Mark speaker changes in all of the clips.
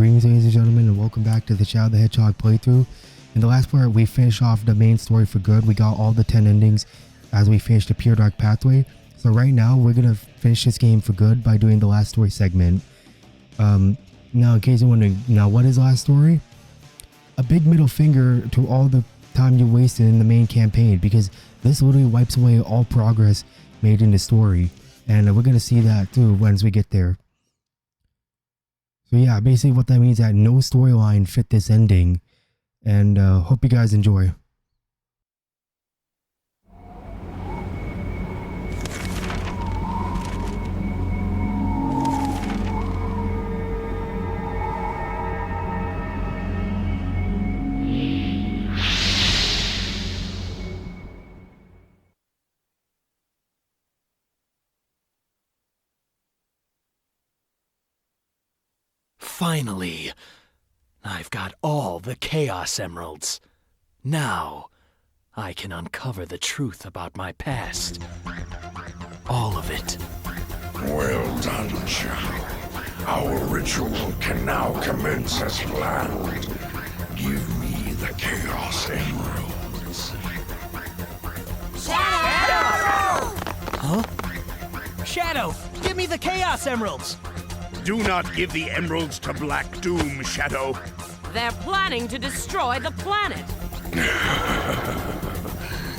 Speaker 1: Greetings, ladies and gentlemen, and welcome back to the Shadow the Hedgehog playthrough. In the last part, we finished off the main story for good. We got all the 10 endings as we finished the Pure Dark Pathway. So right now, we're going to finish this game for good by doing the last story segment. Now, in case you're wondering, what is last story? A big middle finger to all the time you wasted in the main campaign, because this literally wipes away all progress made in the story. And we're going to see that too once we get there. So yeah, basically what that means is that no storyline fit this ending, and hope you guys enjoy.
Speaker 2: Finally, I've got all the Chaos Emeralds. Now, I can uncover the truth about my past. All of it.
Speaker 3: Well done, Shadow. Our ritual can now commence as planned. Give me the Chaos Emeralds.
Speaker 2: Shadow! Huh? Shadow, give me the Chaos Emeralds!
Speaker 4: Do not give the emeralds to Black Doom, Shadow.
Speaker 5: They're planning to destroy the planet.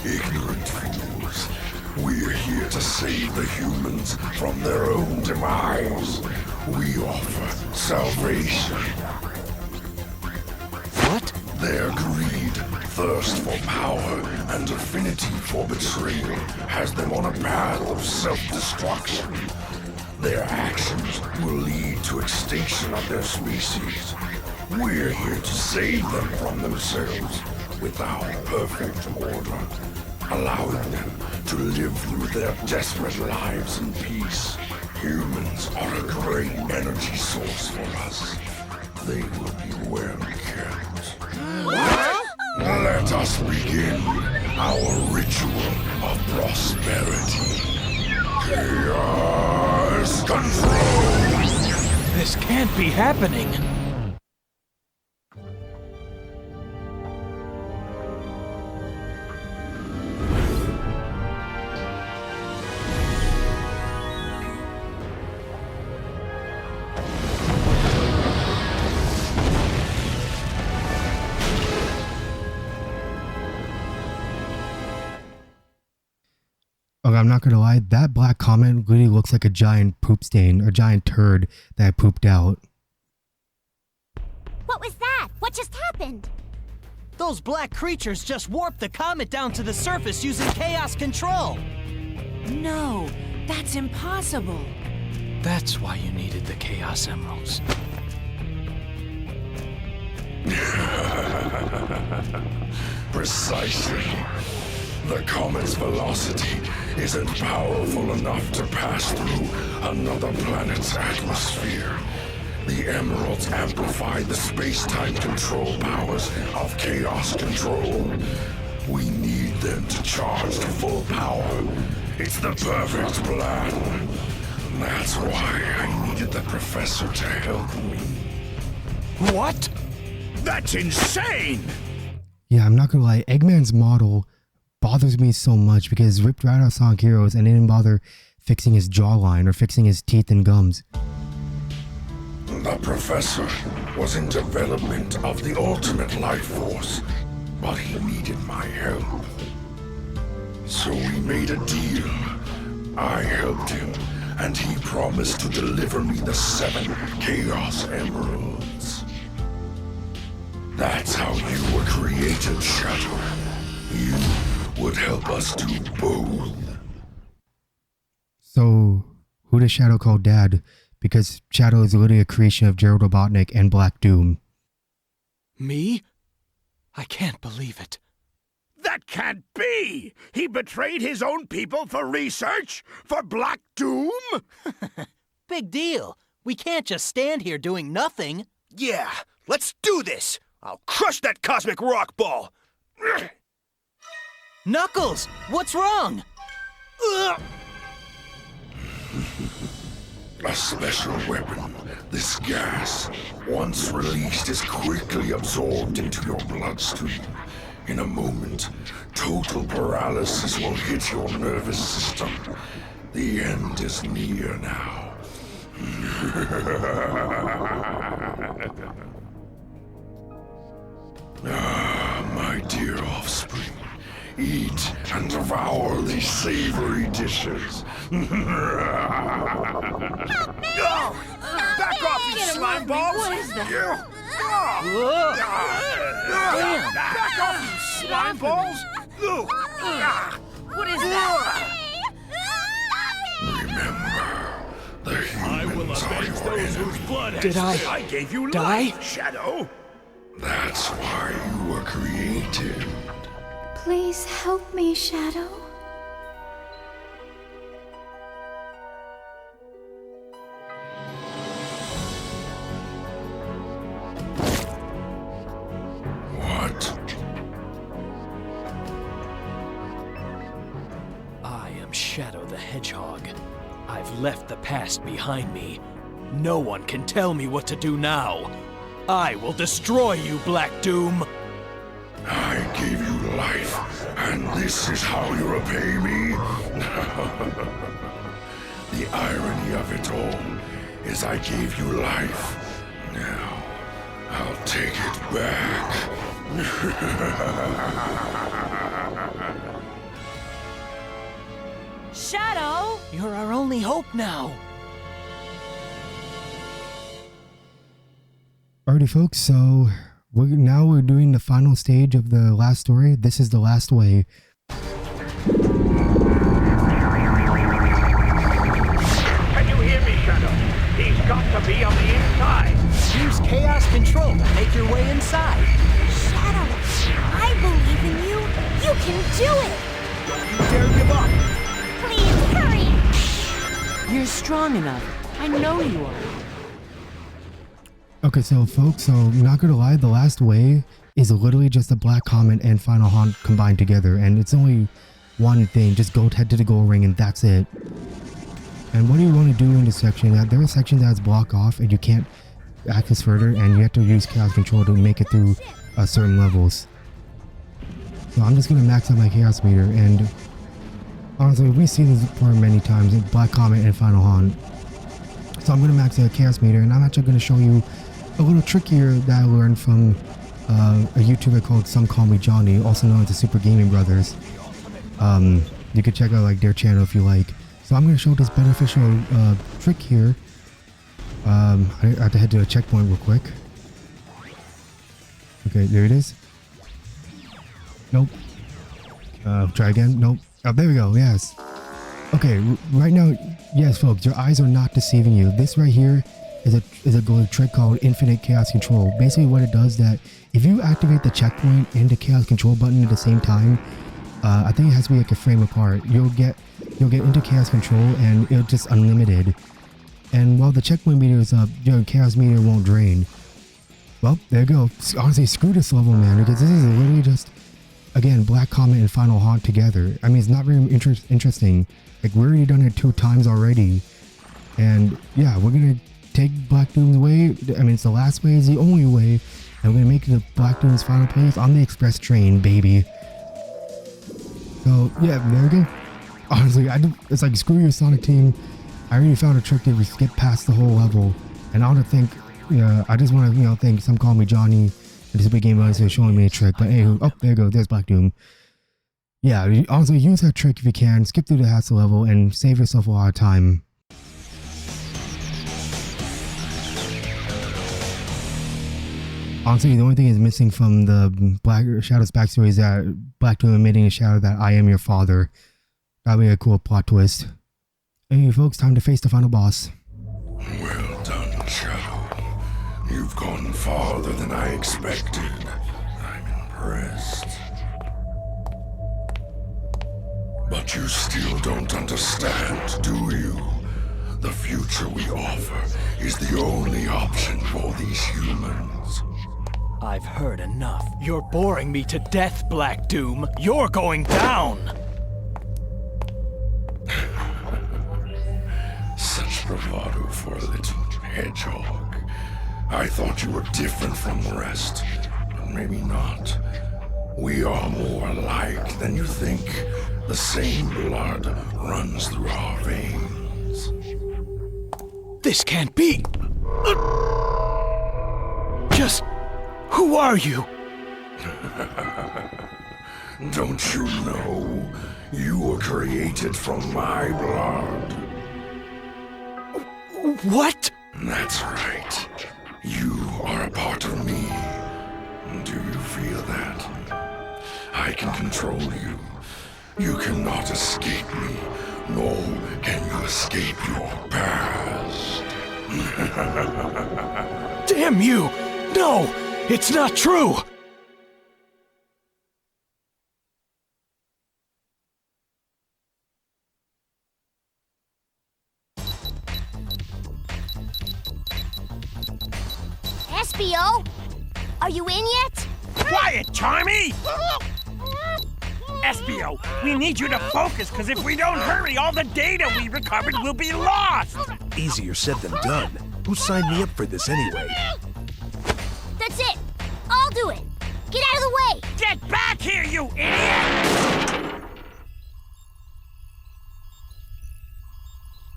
Speaker 3: Ignorant fools. We're here to save the humans from their own demise. We offer salvation.
Speaker 2: What?
Speaker 3: Their greed, thirst for power, and affinity for betrayal has them on a path of self-destruction. Their actions will lead to extinction of their species. We're here to save them from themselves with our perfect order, allowing them to live through their desperate lives in peace. Humans are a great energy source for us. They will be well kept. Let us begin our ritual of prosperity. Chaos Control!
Speaker 2: This can't be happening.
Speaker 1: Okay, I'm not gonna lie, that black comment really looks like a giant poop stain, or giant turd that I pooped out.
Speaker 6: What was that? What just happened?
Speaker 2: Those black creatures just warped the comet down to the surface using Chaos Control.
Speaker 5: No, that's impossible.
Speaker 2: That's why you needed the Chaos Emeralds.
Speaker 3: Precisely. The comet's velocity isn't powerful enough to pass through another planet's atmosphere. The emeralds amplify the space-time control powers of Chaos Control. We need them to charge to full power. It's the perfect plan. That's why I needed the professor to help me.
Speaker 4: What? That's insane!
Speaker 1: Yeah, I'm not gonna lie, Eggman's model bothers me so much because it's ripped right out of Sonic Heroes and they didn't bother fixing his jawline or fixing his teeth and gums.
Speaker 3: The professor was in development of the ultimate life force, but he needed my help. So we made a deal. I helped him, and he promised to deliver me the 7 Chaos Emeralds. That's how you were created, Shadow. You would help us do both.
Speaker 1: So, who does Shadow call Dad? Because Shadow is literally a creation of Gerald Robotnik and Black Doom.
Speaker 2: Me? I can't believe it.
Speaker 4: That can't be! He betrayed his own people for research? For Black Doom?
Speaker 2: Big deal. We can't just stand here doing nothing.
Speaker 4: Yeah, let's do this! I'll crush that cosmic rock ball!
Speaker 2: Knuckles, what's wrong?
Speaker 3: A special weapon. This gas, once released, is quickly absorbed into your bloodstream. In a moment, total paralysis will hit your nervous system. The end is near now. My dear offspring, eat and devour these savory dishes.
Speaker 4: Back off, you slime balls!
Speaker 5: What is that?
Speaker 4: Back off, you slime balls!
Speaker 5: What is that?
Speaker 3: Remember, the humans are your enemy.
Speaker 2: Did
Speaker 4: I gave you
Speaker 2: die?
Speaker 4: life, Shadow!
Speaker 3: That's why you were created.
Speaker 6: Please help me, Shadow.
Speaker 3: What?
Speaker 2: I am Shadow the Hedgehog. I've left the past behind me. No one can tell me what to do now. I will destroy you, Black Doom!
Speaker 3: I gave you life, and this is how you repay me? The irony of it all is I gave you life. Now, I'll take it back.
Speaker 5: Shadow!
Speaker 2: You're our only hope now.
Speaker 1: Alrighty, folks, so we're doing the final stage of the last story. This is the last way.
Speaker 4: Can you hear me, Shadow? He's got to be on the inside!
Speaker 2: Use chaos control to make your way inside.
Speaker 6: Shadow, I believe in you. You can do it.
Speaker 4: Don't you dare give up!
Speaker 6: Please hurry.
Speaker 5: You're strong enough. I know you are.
Speaker 1: Okay, so folks, so I'm not gonna lie, the last way is literally just a Black Comet and Final Haunt combined together, and it's only one thing. Just head to the gold ring and that's it. And what do you want to do in this section? There are sections that's blocked off and you can't access further, and you have to use chaos control to make it through certain levels. So I'm just gonna max out my chaos meter, and honestly, we've seen this before many times in Black Comet and Final Haunt. So I'm gonna max out chaos meter, and I'm actually gonna show you a little trick here that I learned from a YouTuber called Some Call Me Johnny, also known as the Super Gaming Brothers. You can check out like their channel if you like. So I'm gonna show this beneficial trick here. I have to head to a checkpoint real quick. Okay, there it is. Nope. Try again. Nope. Oh, there we go. Yes. Okay, right now, yes, folks, your eyes are not deceiving you. This right here is a good trick called Infinite Chaos Control. Basically, what it does is that if you activate the checkpoint and the Chaos Control button at the same time, I think it has to be like a frame apart. You'll get into Chaos Control and it'll just unlimited. And while the checkpoint meter is up, your Chaos meter won't drain. Well, there you go. Honestly, screw this level, man, because this is literally just, again, Black Comet and Final Haunt together. I mean, it's not very interesting. Like, we've already done it 2 times already. And yeah, we're gonna take Black Doom's way. I mean, it's the last way, is the only way. And we're gonna make the Black Doom's final place on the express train, baby. So yeah, there we go. Honestly, it's like, screw your Sonic team. I already found a trick to skip past the whole level. And I want to thank, I just want to, thank Some Call Me Johnny and this big game for showing me a trick. But anywho, oh, there you go. There's Black Doom. Yeah, honestly, use that trick if you can. Skip through the hassle level and save yourself a lot of time. Honestly, the only thing is missing from the Black Shadow's backstory is that Black Doom admitting to Shadow that I am your father. That'd be a cool plot twist. Anyway, folks, time to face the final boss.
Speaker 3: Well done, Shadow. You've gone farther than I expected. I'm impressed. But you still don't understand, do you? The future we offer is the only option for these humans.
Speaker 2: I've heard enough. You're boring me to death, Black Doom. You're going down!
Speaker 3: Such bravado for a little hedgehog. I thought you were different from the rest, but maybe not. We are more alike than you think. The same blood runs through our veins.
Speaker 2: This can't be. Just who are you?
Speaker 3: Don't you know? You were created from my blood.
Speaker 2: What?
Speaker 3: That's right. You are a part of me. Do you feel that? I can control you. You cannot escape me, nor can you escape your past.
Speaker 2: Damn you! No! It's not true!
Speaker 6: Espio, are you in yet?
Speaker 4: Quiet, Charmy! Espio, we need you to focus, because if we don't hurry, all the data we recovered will be lost!
Speaker 7: Easier said than done. Who signed me up for this anyway?
Speaker 6: That's it. I'll do it. Get out of the way.
Speaker 4: Get back here, you idiot!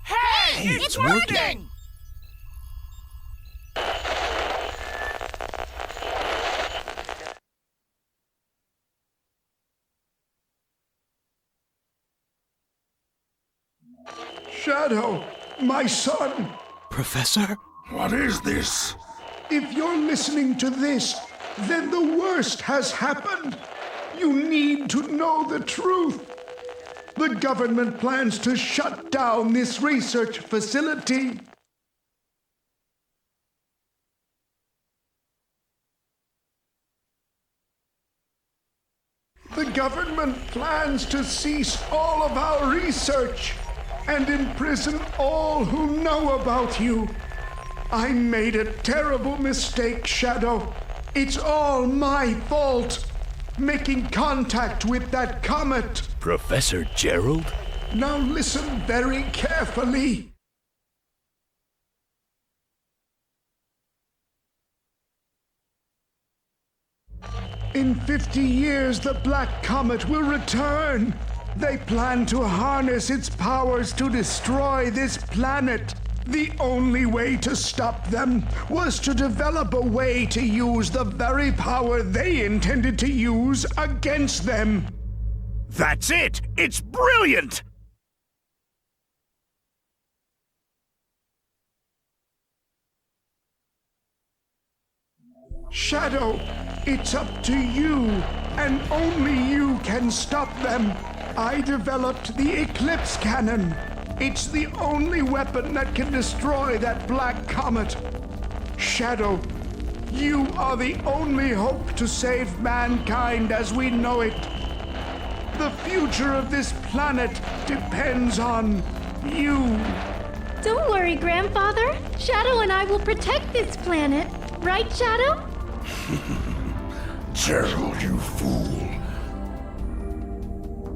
Speaker 4: Hey,
Speaker 6: it's working!
Speaker 8: Shadow, my son,
Speaker 2: Professor?
Speaker 3: What is this?
Speaker 8: if you're listening to this, then the worst has happened. You need to know the truth. The government plans to shut down this research facility. The government plans to cease all of our research and imprison all who know about you. I made a terrible mistake, Shadow. It's all my fault. Making contact with that comet.
Speaker 2: Professor Gerald?
Speaker 8: Now listen very carefully. In 50 years, the Black Comet will return. They plan to harness its powers to destroy this planet. The only way to stop them was to develop a way to use the very power they intended to use against them.
Speaker 4: That's it! It's brilliant!
Speaker 8: Shadow, it's up to you, and only you can stop them. I developed the Eclipse Cannon. It's the only weapon that can destroy that black comet. Shadow, you are the only hope to save mankind as we know it. The future of this planet depends on you.
Speaker 9: Don't worry, Grandfather. Shadow and I will protect this planet. Right, Shadow?
Speaker 3: Gerald, you fool.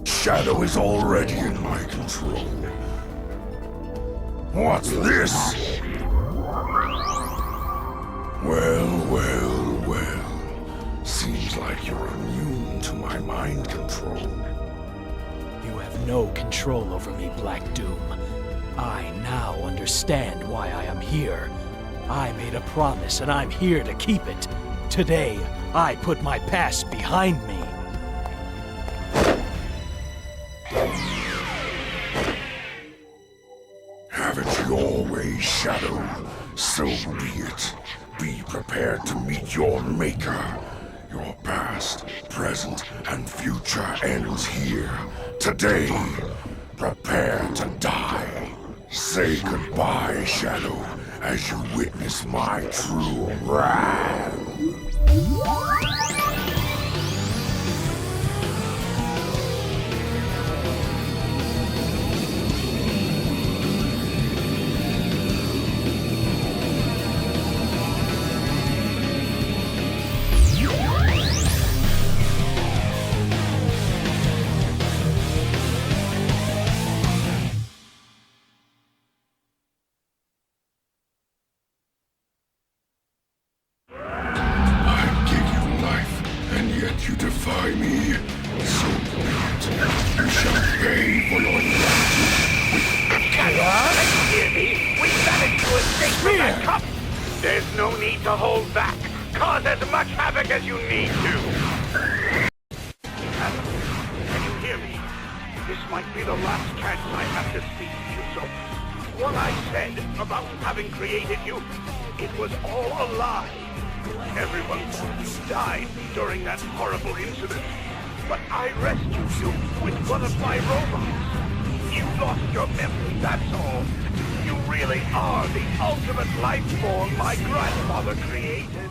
Speaker 3: Shadow is already in my control. What's this? Well. Seems like you're immune to my mind control.
Speaker 2: You have no control over me, Black Doom. I now understand why I am here. I made a promise and I'm here to keep it. Today, I put my past behind me.
Speaker 3: Have it your way, Shadow. So be it. Be prepared to meet your maker. Your past, present, and future ends here. Today, prepare to die. Say goodbye, Shadow, as you witness my true wrath. You defy me? So be it. You shall pay for your ingratitude.
Speaker 4: Hear me? We managed to escape from that cup. There's no need to hold back. Cause as much havoc as you need to. Can you hear me? This might be the last chance I have to speak to you, so what I said about having created you, it was all a lie. Everyone thought you died during that horrible incident, but I rescued you with one of my robots. You lost your memory, that's all. You really are the ultimate life form my grandfather created.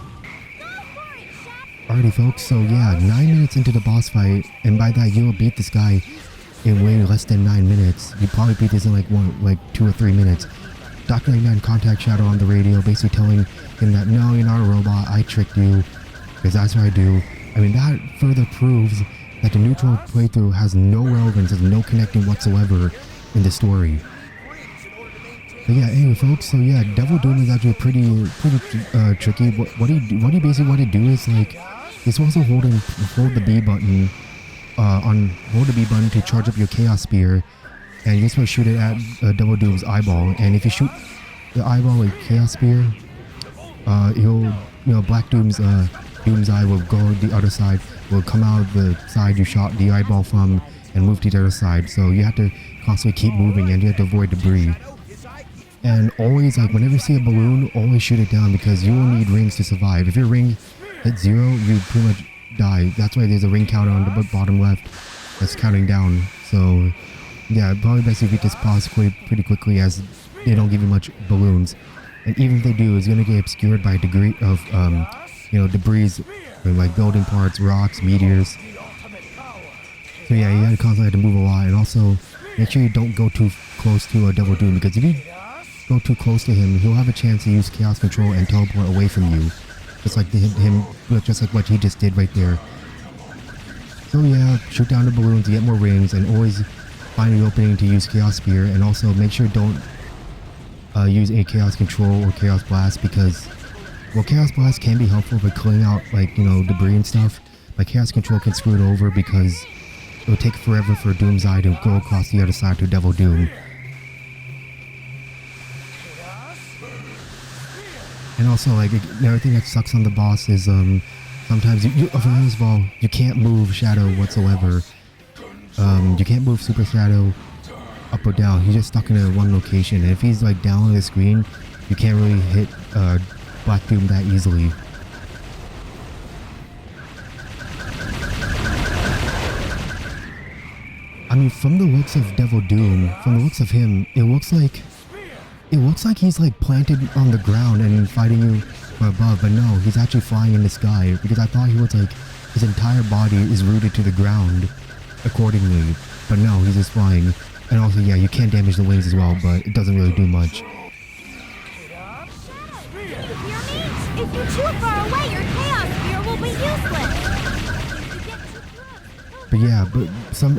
Speaker 1: Alrighty folks, so yeah, 9 minutes into the boss fight, and by that you'll beat this guy in way less than 9 minutes. You probably beat this in like 2 or 3 minutes. Dr. Eggman contacts Shadow on the radio, basically telling him that no, you're not a robot, I tricked you, because that's what I do. I mean, that further proves that the neutral playthrough has no relevance, has no connecting whatsoever in the story. But yeah, anyway folks, so yeah, Devil Doom is actually pretty tricky. What he basically want to do is like, you're supposed to hold the B button, hold the B button to charge up your Chaos Spear, and you're supposed to shoot it at Devil Doom's eyeball. And if you shoot the eyeball with Chaos Spear, Black Doom's eye will go the other side, will come out the side you shot the eyeball from, and move to the other side. So you have to constantly keep moving, and you have to avoid debris. And always, like, whenever you see a balloon, always shoot it down, because you will need rings to survive. If your ring hits 0, you pretty much die. That's why there's a ring counter on the bottom left that's counting down. So yeah, probably best if you just pause pretty quickly, as they don't give you much balloons. And even if they do, it's gonna get obscured by a degree of debris, like building parts, rocks, meteors. So yeah, you gotta constantly have to move a lot, and also make sure you don't go too close to a Devil Doom, because if you go too close to him, he'll have a chance to use Chaos Control and teleport away from you, just like just like what he just did right there. So yeah, shoot down the balloons to get more rings, and always find an opening to use Chaos Spear, and also make sure don't use a Chaos Control or Chaos Blast, because well, Chaos Blast can be helpful for clearing out debris and stuff, but Chaos Control can screw it over, because it will take forever for Doom's Eye to go across the other side to Devil Doom. And also, like, another thing that sucks on the boss is sometimes first of all, you can't move Shadow whatsoever. You can't move Super Shadow up or down. He's just stuck in one location, and if he's like down on the screen, you can't really hit Black Doom that easily. I mean, from the looks of Devil Doom, from the looks of him, it looks like he's like planted on the ground and fighting you from above, but no, he's actually flying in the sky, because I thought he was like, his entire body is rooted to the ground accordingly, but no, he's just flying. And also, yeah, you can damage the wings as well, but it doesn't really do much.
Speaker 6: If you're too far away, your Chaos Spear will be useless.
Speaker 1: But yeah,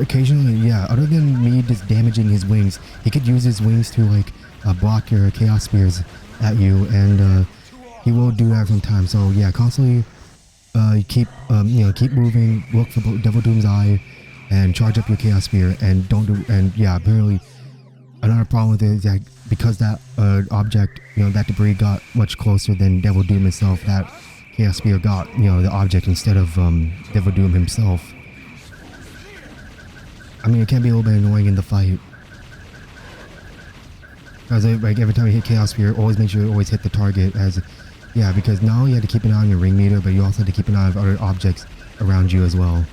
Speaker 1: occasionally, yeah, other than me just damaging his wings, he could use his wings to like block your Chaos Spears at you, and he will do that sometimes. So yeah, constantly keep moving, look for Devil Doom's Eye, and charge up your Chaos Spear, and apparently another problem with it is that because that object, that debris got much closer than Devil Doom himself, that Chaos Spear got, the object instead of Devil Doom himself. I mean, it can be a little bit annoying in the fight. Because like every time you hit Chaos Spear, always make sure you always hit the target, because not only you have to keep an eye on your ring meter, but you also have to keep an eye on other objects around you as well.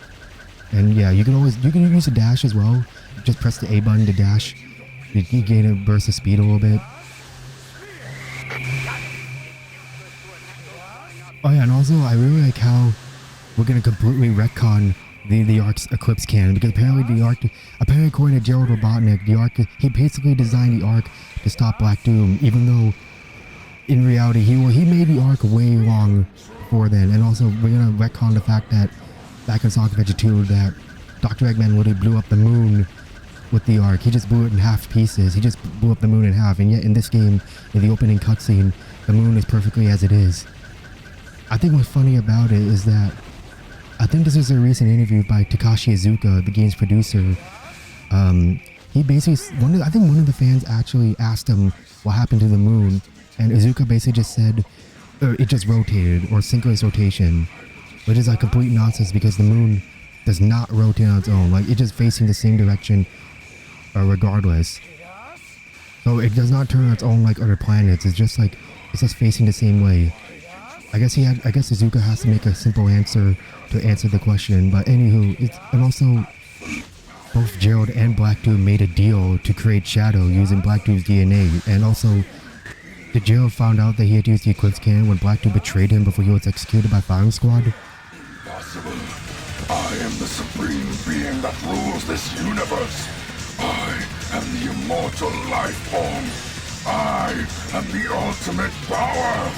Speaker 1: And yeah, you can use a dash as well. Just press the A button to dash. You can gain a burst of speed a little bit. Oh yeah, and also I really like how we're gonna completely retcon the Ark's Eclipse Cannon, because apparently according to Gerald Robotnik, the Ark, he basically designed the Ark to stop Black Doom, even though in reality he made the Ark way long before then. And also we're gonna retcon the fact that back in Sonic Adventure 2 that Dr. Eggman literally blew up the moon with the Ark. He just blew it in half pieces. He just blew up the moon in half, and yet in this game, in the opening cutscene, the moon is perfectly as it is. I think what's funny about it is that I think this was a recent interview by Takashi Iizuka, the game's producer. He basically, I think one of the fans actually asked him what happened to the moon, and Iizuka basically just said it just rotated, or synchronous rotation, which is like complete nonsense because the moon does not rotate on its own. Like, it's just facing the same direction regardless. So it does not turn on its own like other planets. It's just facing the same way. I guess Iizuka has to make a simple answer to answer the question. But anywho, and also both Gerald and Black Doom made a deal to create Shadow using Black Doom's DNA. And also, Gerald found out that he had used the Eclipse Cannon when Black Doom betrayed him before he was executed by Firing Squad.
Speaker 3: Possible. I am the supreme being that rules this universe. I am the immortal life form. I am the ultimate power.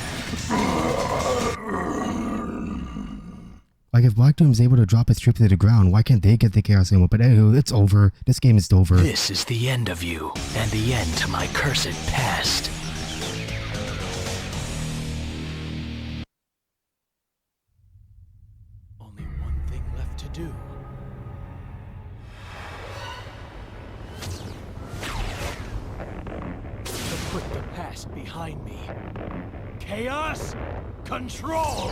Speaker 1: Like, if Black Doom's able to drop his troops to the ground, why can't they get the Chaos Emerald? But anywho, it's over. This game is over.
Speaker 2: This is the end of you, and the end to my cursed past. Only one thing left to do. To put the past behind me. Chaos Control!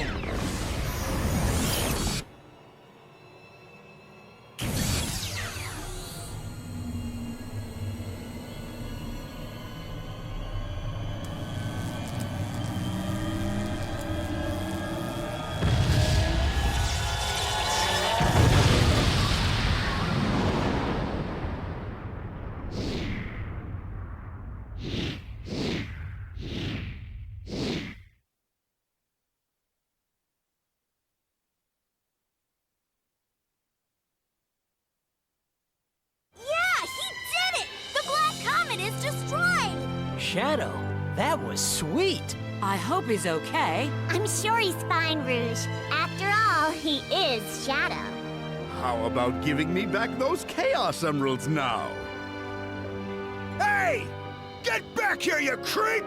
Speaker 2: Shadow, that was sweet.
Speaker 5: I hope he's okay.
Speaker 6: I'm sure he's fine, Rouge. After all, he is Shadow.
Speaker 7: How about giving me back those Chaos Emeralds now? Hey! Get back here, you creep!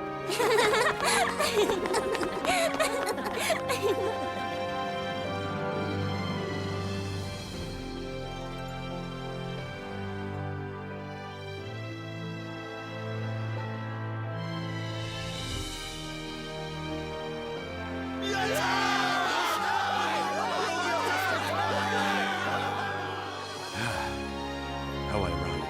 Speaker 10: How ironic.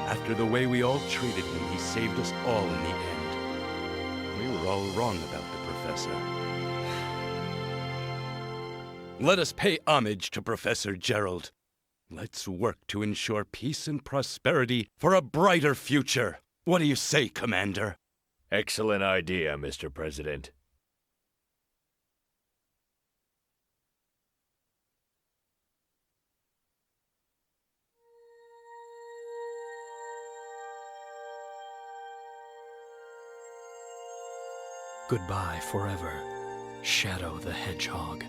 Speaker 10: After the way we all treated him, he saved us all in the end. We were all wrong about the Professor. Let us pay homage to Professor Gerald. Let's work to ensure peace and prosperity for a brighter future. What do you say, Commander?
Speaker 11: Excellent idea, Mr. President.
Speaker 2: Goodbye forever, Shadow the Hedgehog.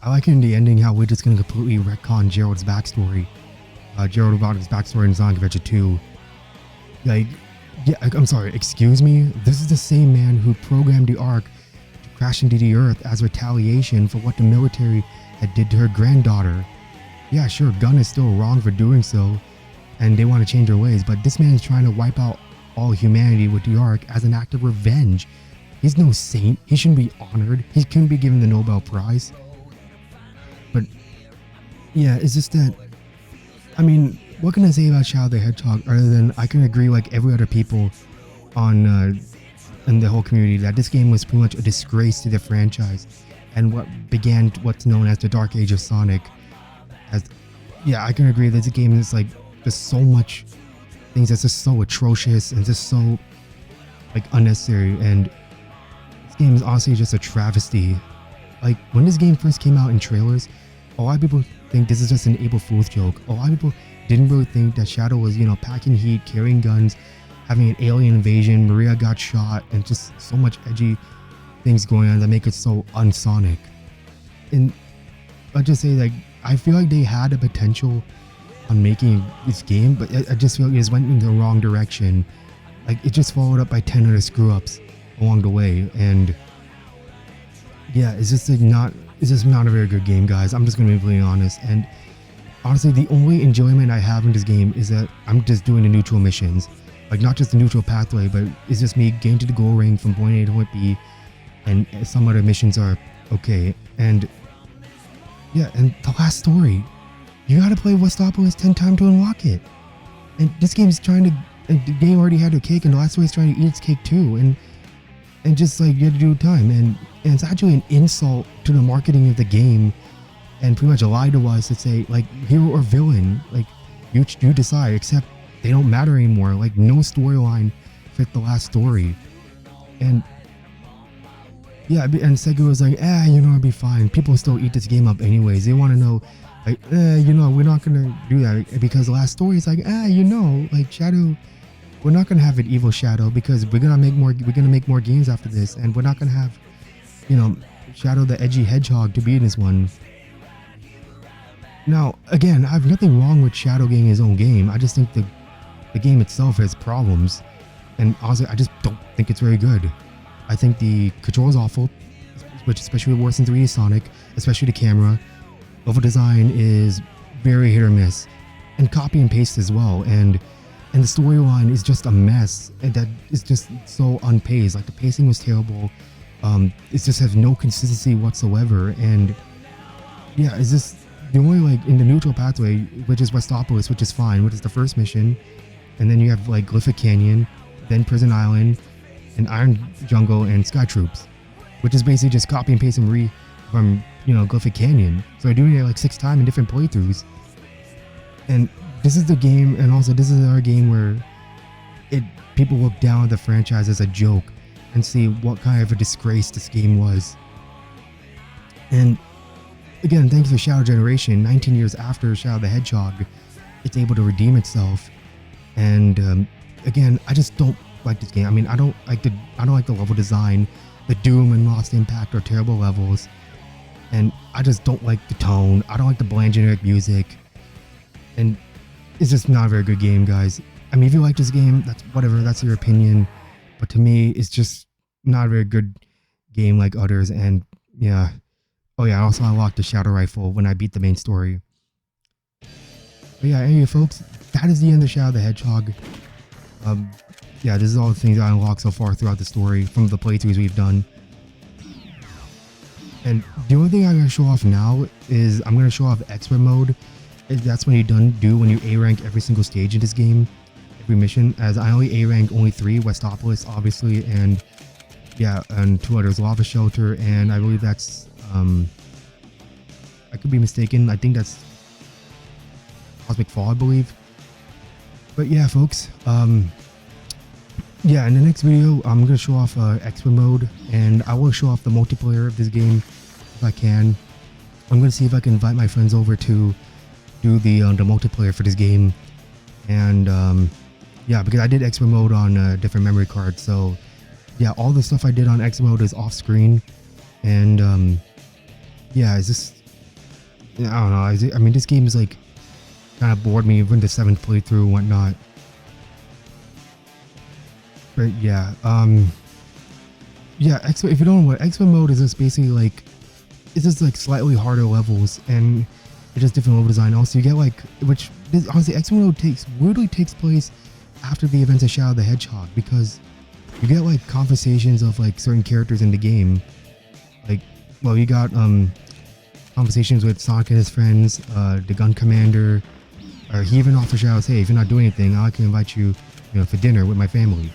Speaker 1: I like in the ending how we're just gonna completely retcon Gerald's backstory. Gerald about his backstory in Sonic Adventure 2. Like, yeah, I'm sorry, excuse me? This is the same man who programmed the Ark to crash into the Earth as retaliation for what the military had did to her granddaughter. Yeah, sure, Gunn is still wrong for doing so, and they want to change their ways, but this man is trying to wipe out all humanity with the Ark as an act of revenge. He's no saint. He shouldn't be honored. He couldn't be given the Nobel Prize. But yeah, it's just that, I mean, what can I say about Shadow the Hedgehog other than I can agree like every other people on and the whole community that this game was pretty much a disgrace to the franchise and what began what's known as the Dark Age of Sonic. As yeah, I can agree that this game is like just so much things that's just so atrocious and just so like unnecessary, and this game is honestly just a travesty. Like when this game first came out in trailers, a lot of people think this is just an April Fool's joke. A lot of people didn't really think that Shadow was, you know, packing heat, carrying guns, having an alien invasion, Maria got shot, and just so much edgy things going on that make it so unsonic. And I'll just say, like, I feel like they had a potential on making this game, but I just feel like it just went in the wrong direction. Like, it just followed up by 10 other screw-ups along the way, and yeah, it's just like it's just not a very good game, guys. I'm just gonna be completely honest. And honestly, the only enjoyment I have in this game is that I'm just doing the neutral missions. Like, not just the neutral pathway, but it's just me getting to the goal ring from point A to point B, and some other missions are okay. And yeah, and the last story, you gotta play Westopolis 10 times to unlock it. And this game's trying to, and the game already had their cake, and the last story is trying to eat its cake too. And just like, you have to do time. And it's actually an insult to the marketing of the game, and pretty much a lie to us to say, like, hero or villain, like, you decide, except they don't matter anymore. Like, no storyline fit the last story. And yeah, and Sega was like, you know, it'll be fine. People still eat this game up anyways. They want to know, like, you know, we're not gonna do that because the last story is like, you know, like, Shadow, we're not gonna have an evil Shadow because we're gonna make more games after this, and we're not gonna have, you know, Shadow the edgy Hedgehog to be in this one. Now, again, I have nothing wrong with Shadow getting his own game. I just think the game itself has problems, and honestly, I just don't think it's very good. I think the control is awful, which especially worse in 3D Sonic, especially the camera. Level design is very hit or miss, and copy and paste as well. And the storyline is just a mess, and that is just so unpaced. Like, the pacing was terrible. It just has no consistency whatsoever. And yeah, it's just the only, like, in the neutral pathway, which is Westopolis, which is fine, which is the first mission. And then you have like Glyphic Canyon, then Prison Island, and Iron Jungle, and Sky Troops, which is basically just copy and paste from you know, Glyphic Canyon. So they're doing it like 6 times in different playthroughs. And this is the game, and also this is our game where people look down at the franchise as a joke and see what kind of a disgrace this game was. And again, thanks to Shadow Generation, 19 years after Shadow the Hedgehog, it's able to redeem itself. And again, I just don't like this game. I mean, I don't like the level design. The Doom and Lost Impact are terrible levels, and I just don't like the tone. I don't like the bland generic music, and it's just not a very good game, guys. I mean, if you like this game, that's whatever, that's your opinion, but to me, it's just not a very good game like others. And yeah, oh yeah, I also unlocked the Shadow Rifle when I beat the main story. But yeah, anyway, folks, that is the end of Shadow the Hedgehog. Yeah, this is all the things I unlocked so far throughout the story from the playthroughs we've done. And the only thing I'm going to show off now is I'm going to show off expert mode. That's when you do when you A rank every single stage in this game, every mission. As I only A rank only 3, Westopolis obviously, and yeah, and 2 others, Lava Shelter, and I believe that's I could be mistaken. I think that's Cosmic Fall, I believe. But yeah, folks, yeah, in the next video, I'm going to show off expert mode, and I will show off the multiplayer of this game if I can. I'm going to see if I can invite my friends over to do the multiplayer for this game. And yeah, because I did expert mode on a different memory card, so yeah, all the stuff I did on expert mode is off screen. And yeah, it's just, I don't know, I mean, this game is like kind of bored me even the 7th playthrough and whatnot. But yeah, yeah, if you don't know what expert mode is, just basically like, it's just like slightly harder levels, and it's just different level design. Also, you get like, which honestly, expert mode weirdly takes place after the events of Shadow the Hedgehog, because you get like conversations of like certain characters in the game. Like, well, you got conversations with Sonic and his friends, the gun commander, or he even offers Shadows, hey, if you're not doing anything, I can invite you, you know, for dinner with my family.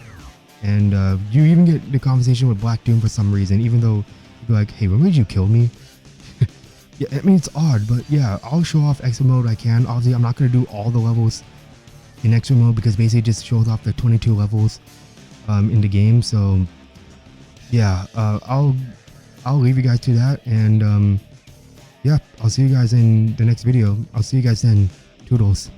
Speaker 1: And you even get the conversation with Black Doom for some reason, even though you'd be like, hey, when did you kill me? Yeah, I mean, it's odd, but yeah, I'll show off extra mode I can. Obviously, I'm not going to do all the levels in extra mode because basically it just shows off the 22 levels in the game. So yeah, I'll leave you guys to that. And yeah, I'll see you guys in the next video. I'll see you guys then. Toodles.